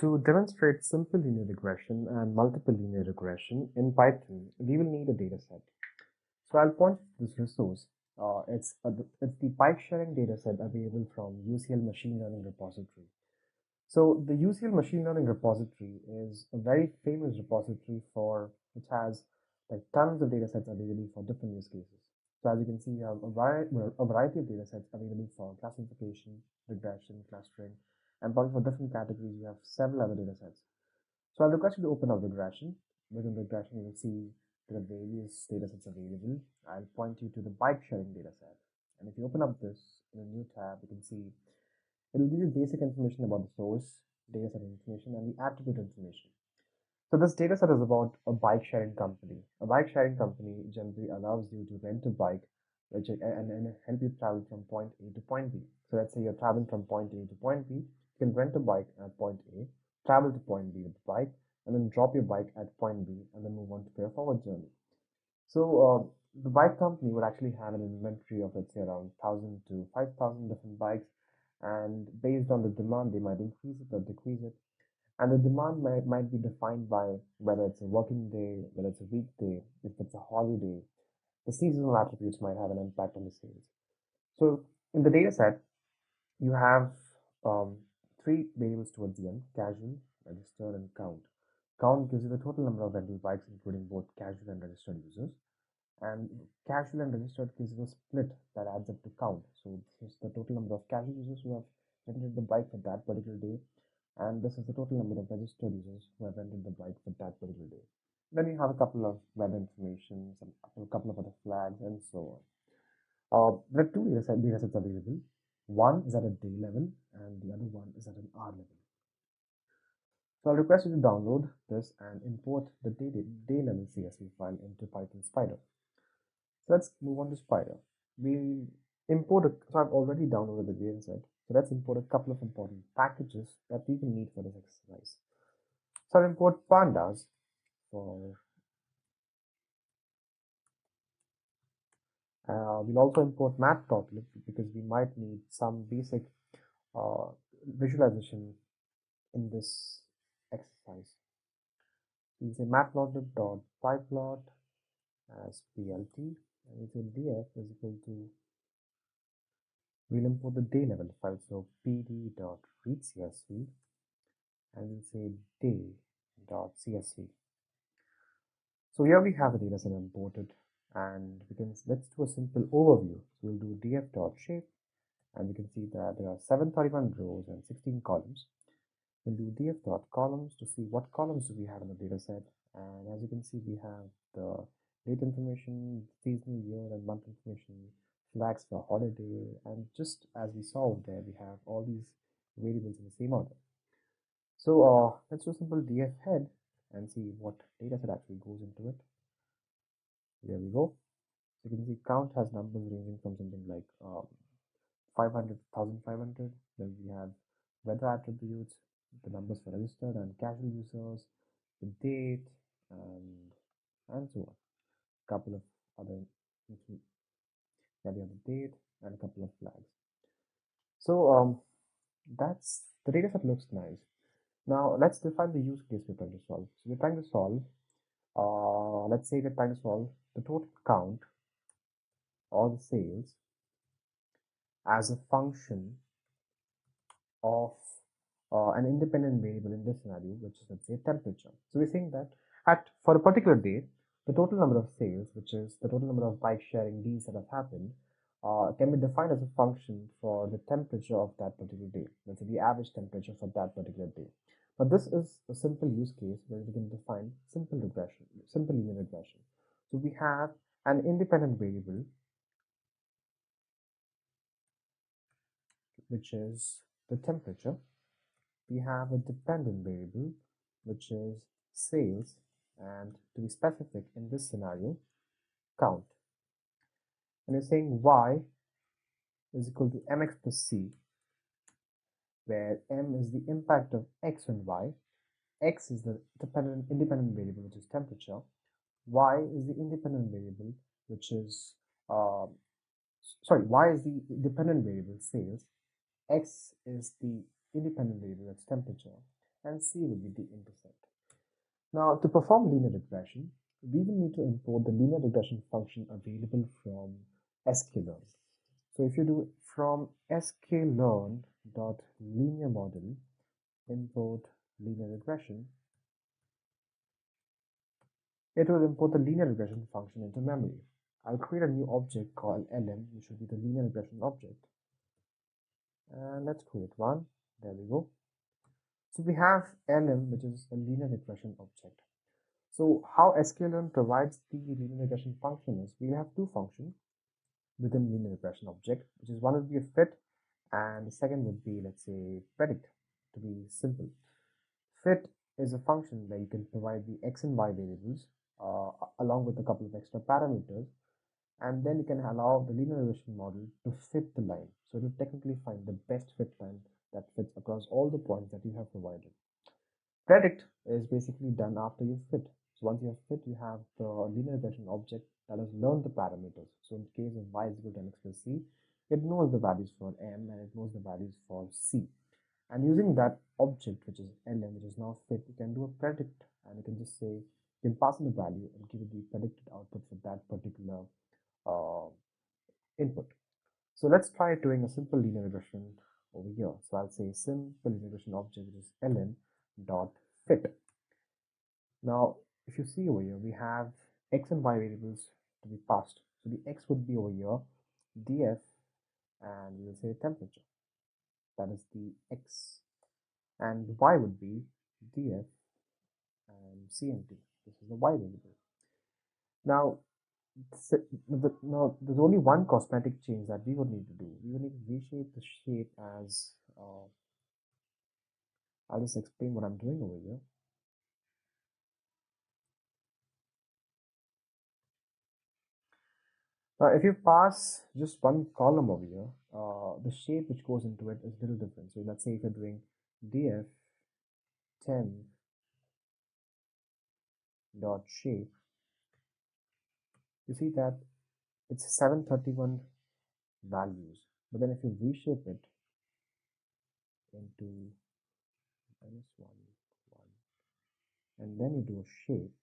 To demonstrate simple linear regression and multiple linear regression in Python, we will need a dataset. So I'll point to this resource. It's the bike sharing dataset available from UCL Machine Learning Repository. So the UCL Machine Learning Repository is a very famous repository which has like tons of datasets available for different use cases. So as you can see, we have a variety of datasets available for classification, regression, clustering, and probably for different categories, we have several other datasets. So I'll request you to open up regression. Within regression, you will see there are various datasets available. I'll point you to the bike sharing dataset. And if you open up this in a new tab, you can see it will give you basic information about the source, dataset information, and the attribute information. So this dataset is about a bike sharing company. A bike sharing company generally allows you to rent a bike and help you travel from point A to point B. So let's say you're traveling from point A to point B, you can rent a bike at point A, travel to point B with the bike, and then drop your bike at point B and then move on to your forward journey. So the bike company would actually have an inventory of, let's say, around 1,000 to 5,000 different bikes, and based on the demand, they might increase it or decrease it. And the demand might be defined by whether it's a working day, whether it's a weekday, if it's a holiday. The seasonal attributes might have an impact on the sales. So in the data set, you have three variables towards the end: casual, registered, and count. Count gives you the total number of rental bikes, including both casual and registered users. And casual and registered gives you a split that adds up to count. So this is the total number of casual users who have rented the bike for that particular day, and this is the total number of registered users who have rented the bike for that particular day. Then you have a couple of weather information, a couple of other flags, and so on. There are two datasets available. One is at a day level, and the other one is at an hour level. So I'll request you to download this and import the day level CSV file into Python Spider. So let's move on to Spider. So I've already downloaded the dataset. So let's import a couple of important packages that we will need for this exercise. So I'll import pandas we'll also import matplotlib because we might need some basic uh, visualization in this exercise. We'll say matplotlib.pyplot as plt, and we'll say df is equal to, we'll import the day level file, so pd.readcsv, and we'll say day.csv. So here we have the dataset imported, and let's do a simple overview. So we'll do df.shape, and we can see that there are 731 rows and 16 columns. We'll do df.columns to see what columns do we have in the dataset, and as you can see, we have the date information, seasonal, year, and month information, flags for holiday, and just as we saw over there, we have all these variables in the same order. So let's do a simple df head and see what dataset actually goes into it. Here we go. So you can see count has numbers ranging from something like 500, 1500. Then we have weather attributes, the numbers for registered and casual users, the date, and so on. A couple of other, yeah, we have the date and a couple of flags. So that's the dataset looks nice. Now let's define the use case we're trying to solve. So we're trying to solve, let's say we're trying to solve the total count or the sales as a function of an independent variable in this scenario, which is, let's say, temperature. So we're saying that for a particular day, the total number of sales, which is the total number of bike sharing deals that have happened, can be defined as a function for the temperature of that particular day. Let's say the average temperature for that particular day. But this is a simple use case where we can define simple linear regression. So we have an independent variable, which is the temperature. We have a dependent variable, which is sales, and to be specific in this scenario, count. And you're saying y is equal to mx plus c, where m is the impact of x and y, x is the independent variable, which is temperature, y is the independent variable, which is y is the dependent variable, sales, x is the independent variable, that's temperature, and C will be the intercept. Now, to perform linear regression, we will need to import the linear regression function available from sklearn. So if you do from sklearn.linear model import linear regression, it will import the linear regression function into memory. I'll create a new object called lm, which will be the linear regression object. And let's create one. There we go. So we have lm, which is a linear regression object. So how sklearn provides the linear regression function is we'll have two functions within linear regression object, which is one would be a fit and the second would be, let's say, predict, to be simple. Fit is a function where you can provide the x and y variables along with a couple of extra parameters, and then you can allow the linear regression model to fit the line. So it will technically find the best fit line that fits across all the points that you have provided. Predict is basically done after you fit. So once you have fit, you have the linear regression object that has learned the parameters. So in case of y is equal to mx plus c, it knows the values for m and it knows the values for c. And using that object, which is lm, which is now fit, you can do a predict, and you can just say, you can pass in the value and give it the predicted output for that particular uh, input. So let's try doing a simple linear regression over here. So I'll say simple linear regression object, which is lm dot fit. Now, if you see over here, we have x and y variables to be passed. So the x would be over here, df, and we will say temperature. That is the x. And y would be df and cmt. This is the y variable. Now, there's only one cosmetic change that we would need to do. We would need to reshape the shape as, I'll just explain what I'm doing over here. Now, if you pass just one column over here, the shape which goes into it is a little different. So let's say if you're doing df 10 dot shape, you see that it's 731 values. But then if you reshape it into -1, 1, and then you do a shape,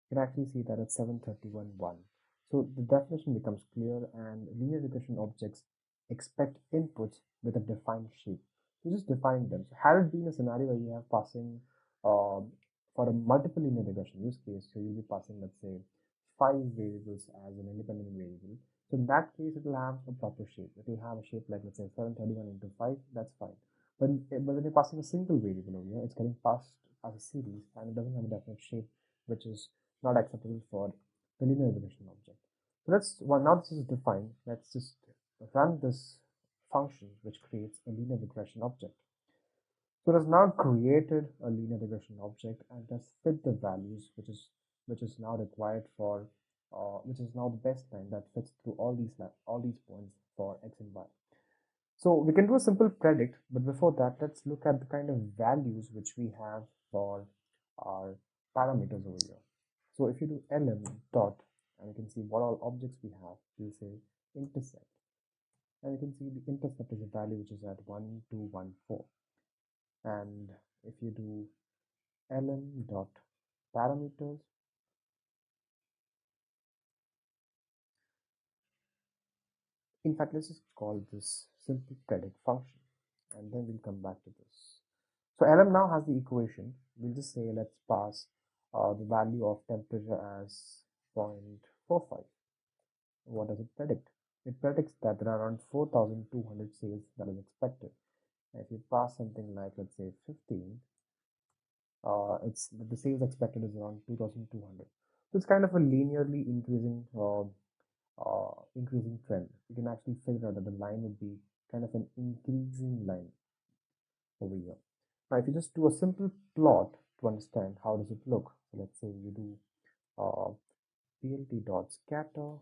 you can actually see that it's 731, 1. So the definition becomes clear, and linear regression objects expect inputs with a defined shape. So just define them. So had it been a scenario where you have passing for a multiple linear regression use case, so you'll be passing, let's say, 5 variables as an independent variable. So in that case, it will have a proper shape. It will have a shape like, let's say, 731 into 5. That's fine. But when you're passing a single variable over here, it's getting passed as a series, and it doesn't have a definite shape, which is not acceptable for the linear regression object. So now this is defined, let's just run this function which creates a linear regression object. So it has now created a linear regression object and has fit the values which is now required for which is now the best line that fits through all these points for x and y. So we can do a simple predict, but before that, let's look at the kind of values which we have for our parameters over here. So if you do lm dot, and you can see what all objects we have, we'll say intercept. And you can see the intercept is a value which is at 1214. And if you do lm dot parameters, in fact, let's just call this simple predict function, and then we'll come back to this. So lm now has the equation. We'll just say let's pass the value of temperature as 0.45. What does it predict? It predicts that there are around 4,200 sales that is expected. And if you pass something like, let's say, 15, it's the sales expected is around 2,200. So it's kind of a linearly increasing trend. You can actually figure out that the line would be kind of an increasing line over here. Now, if you just do a simple plot to understand how does it look, so let's say you do plt dot scatter,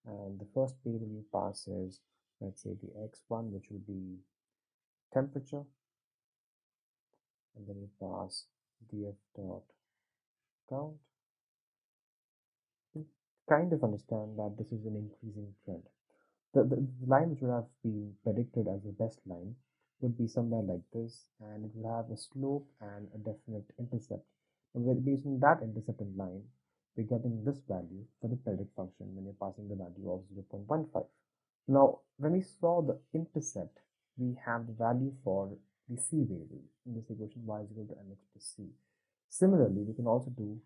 and the first variable you pass is, let's say, the x1, which will be temperature, and then you pass df dot count. You kind of understand that this is an increasing trend. The line which would have been predicted as the best line would be somewhere like this, and it will have a slope and a definite intercept. And based on that intercepted line, we're getting this value for the predict function when you're passing the value of 0.15. Now, when we saw the intercept, we have the value for the c variable in this equation y is equal to mx plus c. Similarly, we can also do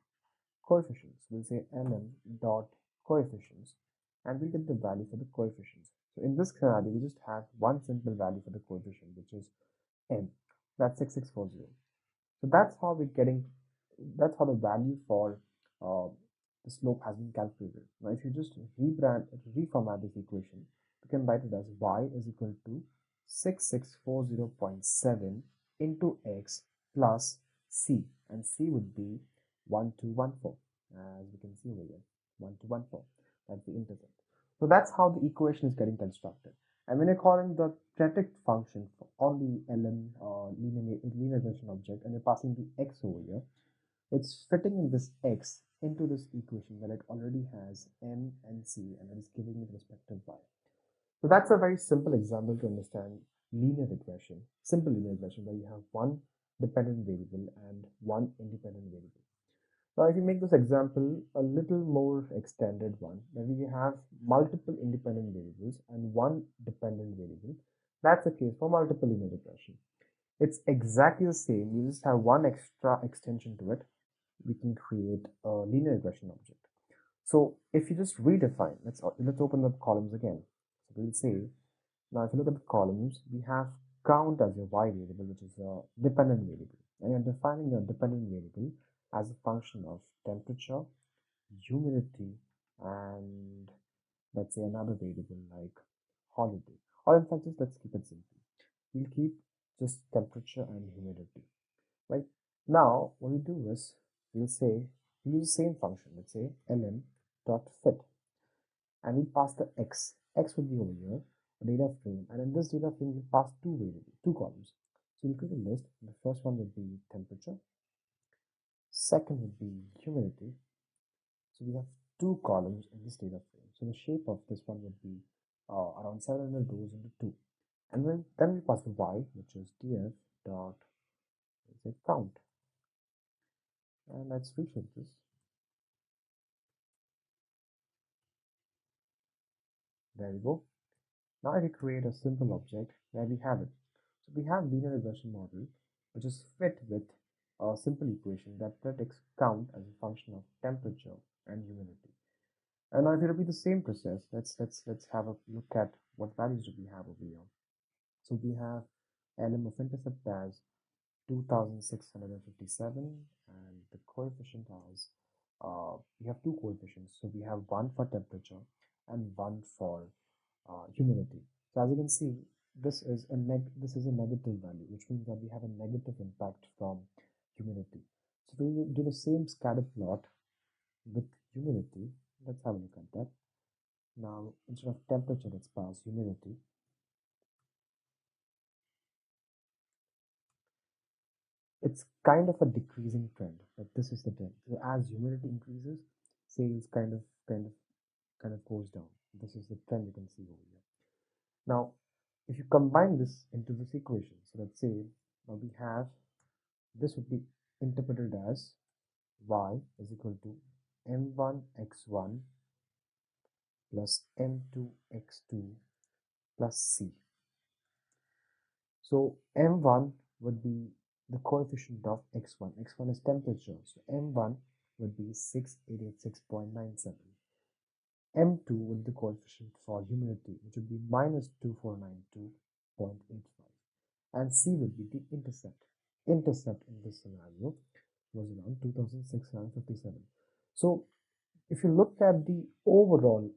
coefficients. We'll say mm dot coefficients, and we get the value for the coefficients. So in this scenario, we just have one simple value for the coefficient, which is m. That's 6640. So that's how the value for uh, the slope has been calculated. Now, if you just reformat this equation, we can write it as y is equal to 6640.7 into x plus c, and c would be 1214, as we can see over here, 1214. That's the intercept. So that's how the equation is getting constructed. And when you're calling the predict function on the ln linear regression object, and you're passing the x over here, it's fitting in this x into this equation where it already has m and c, and it is giving it respective y. So that's a very simple example to understand linear regression, simple linear regression, where you have one dependent variable and one independent variable. Now, if you make this example a little more extended one, where we have multiple independent variables and one dependent variable, that's the case for multiple linear regression. It's exactly the same. You just have one extra extension to it. We can create a linear regression object. So if you just redefine, let's open the columns again. So we'll say, now if you look at the columns, we have count as your y variable, which is a dependent variable, and you're defining your dependent variable as a function of temperature, humidity, and let's say another variable like holiday. Or in fact, just let's keep it simple. We'll keep just temperature and humidity, right? Now, what we do is we'll say we use the same function. Let's say ln dot fit, and we pass the x. X would be over here, a data frame, and in this data frame we pass two variables, two columns. So we'll create a list. The first one would be temperature. Second would be humidity. So we have two columns in this data frame. So the shape of this one would be around 700 rows into 2. And then we pass the y, which is df dot count. And let's reshape this. There we go. Now I will create a simple object where we have it. So we have linear regression model, which is fit with a simple equation that predicts count as a function of temperature and humidity. And now if you repeat the same process, let's have a look at what values do we have over here. So we have lm of intercept as 2657, and the coefficient as we have two coefficients. So we have one for temperature and one for humidity. So as you can see, this is a negative value, which means that we have a negative impact from humidity. So we will do the same scatter plot with humidity. Let's have a look at that. Now, instead of temperature, let's pass humidity. It's kind of a decreasing trend, but this is the trend. So as humidity increases, sales kind of goes down. This is the trend you can see over here. Now, if you combine this into this equation, so let's say now we have this would be interpreted as y is equal to m1 x1 plus m2 x2 plus c. So m1 would be the coefficient of x1. x1 is temperature, so m1 would be 6886.97. m2 would be the coefficient for humidity, which would be minus 2492.85. And c would be the intercept. Intercept in this scenario was around 2657. So if you look at the overall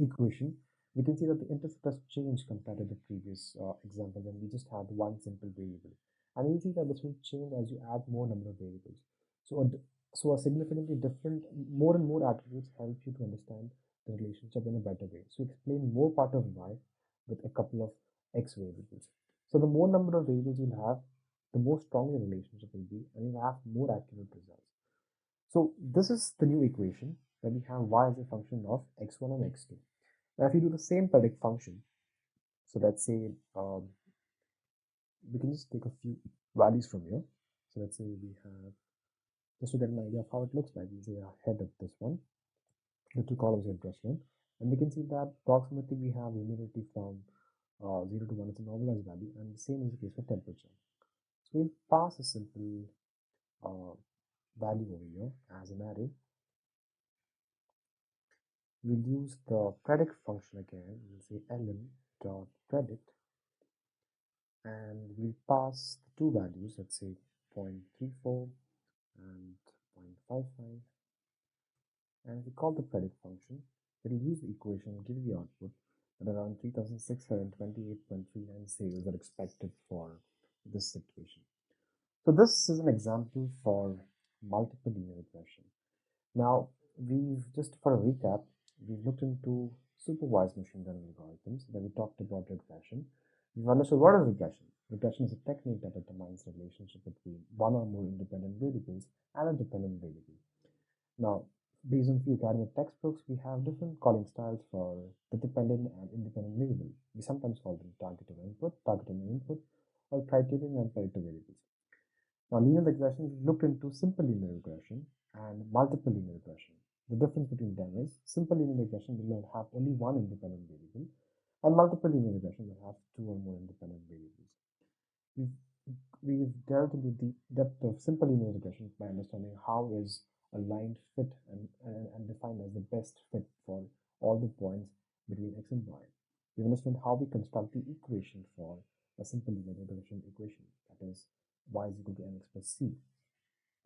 equation, we can see that the intercept has changed compared to the previous example when we just had one simple variable. And you see that this will change as you add more number of variables. So a significantly different, more and more attributes help you to understand the relationship in a better way. So explain more part of y with a couple of x variables. So the more number of variables you have, the more strong your relationship will be, and you'll have more accurate results. So this is the new equation where we have y as a function of x1 and x2. Now, if you do the same predict function, so let's say we can just take a few values from here. So let's say we have, just to get an idea of how it looks like, we say ahead of this one, the two columns are Regression, and we can see that approximately we have humidity from 0 to 1 is a normalized value, and the same is the case for temperature. So we'll pass a simple uh, value over here as an array. We'll use the predict function again. We'll say ln dot predict, and we'll pass the two values, let's say 0.34 and 0.55, and we call the predict function. It'll use the equation and give you the output that around 3628.39 sales are expected for this situation. So this is an example for multiple linear regression. Now, just for a recap, we've looked into supervised machine learning algorithms, then we talked about regression. We've understood what is regression. Regression is a technique that determines the relationship between one or more independent variables and a dependent variable. Now, based on few academic textbooks, we have different calling styles for the dependent and independent variable. We sometimes call them target of input, target of input, or criterion and Pareto variables. Now, linear regression, we looked into simple linear regression and multiple linear regression. The difference between them is simple linear regression will have only one independent variable, and multiple linear regression will have two or more independent variables. We've delved into the depth of simple linear regression by understanding how is a line fit and defined as the best fit for all the points between x and y. We understand how we construct the equation for a simple linear regression equation, that is y is equal to mx plus c.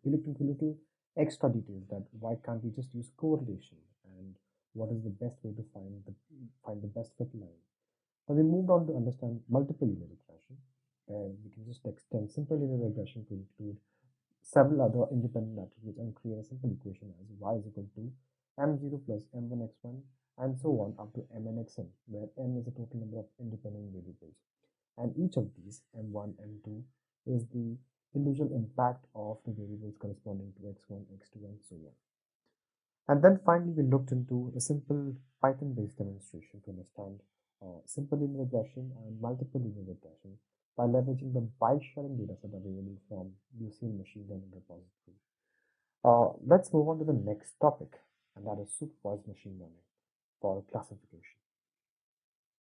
We looked into little extra details that why can't we just use correlation and what is the best way to find the best fit line. Now we moved on to understand multiple linear regression, and we can just extend simple linear regression to include several other independent attributes and create a simple equation as y is equal to m0 plus m1x1 and so on up to mnxn, where n is the total number of independent variables. And each of these, m1, m2, is the individual impact of the variables corresponding to x1, x2, and so on. And then finally, we looked into a simple Python-based demonstration to understand simple linear regression and multiple linear regression by leveraging the bike-sharing dataset available from UCL Machine Learning Repository. Let's move on to the next topic, and that is supervised machine learning for classification.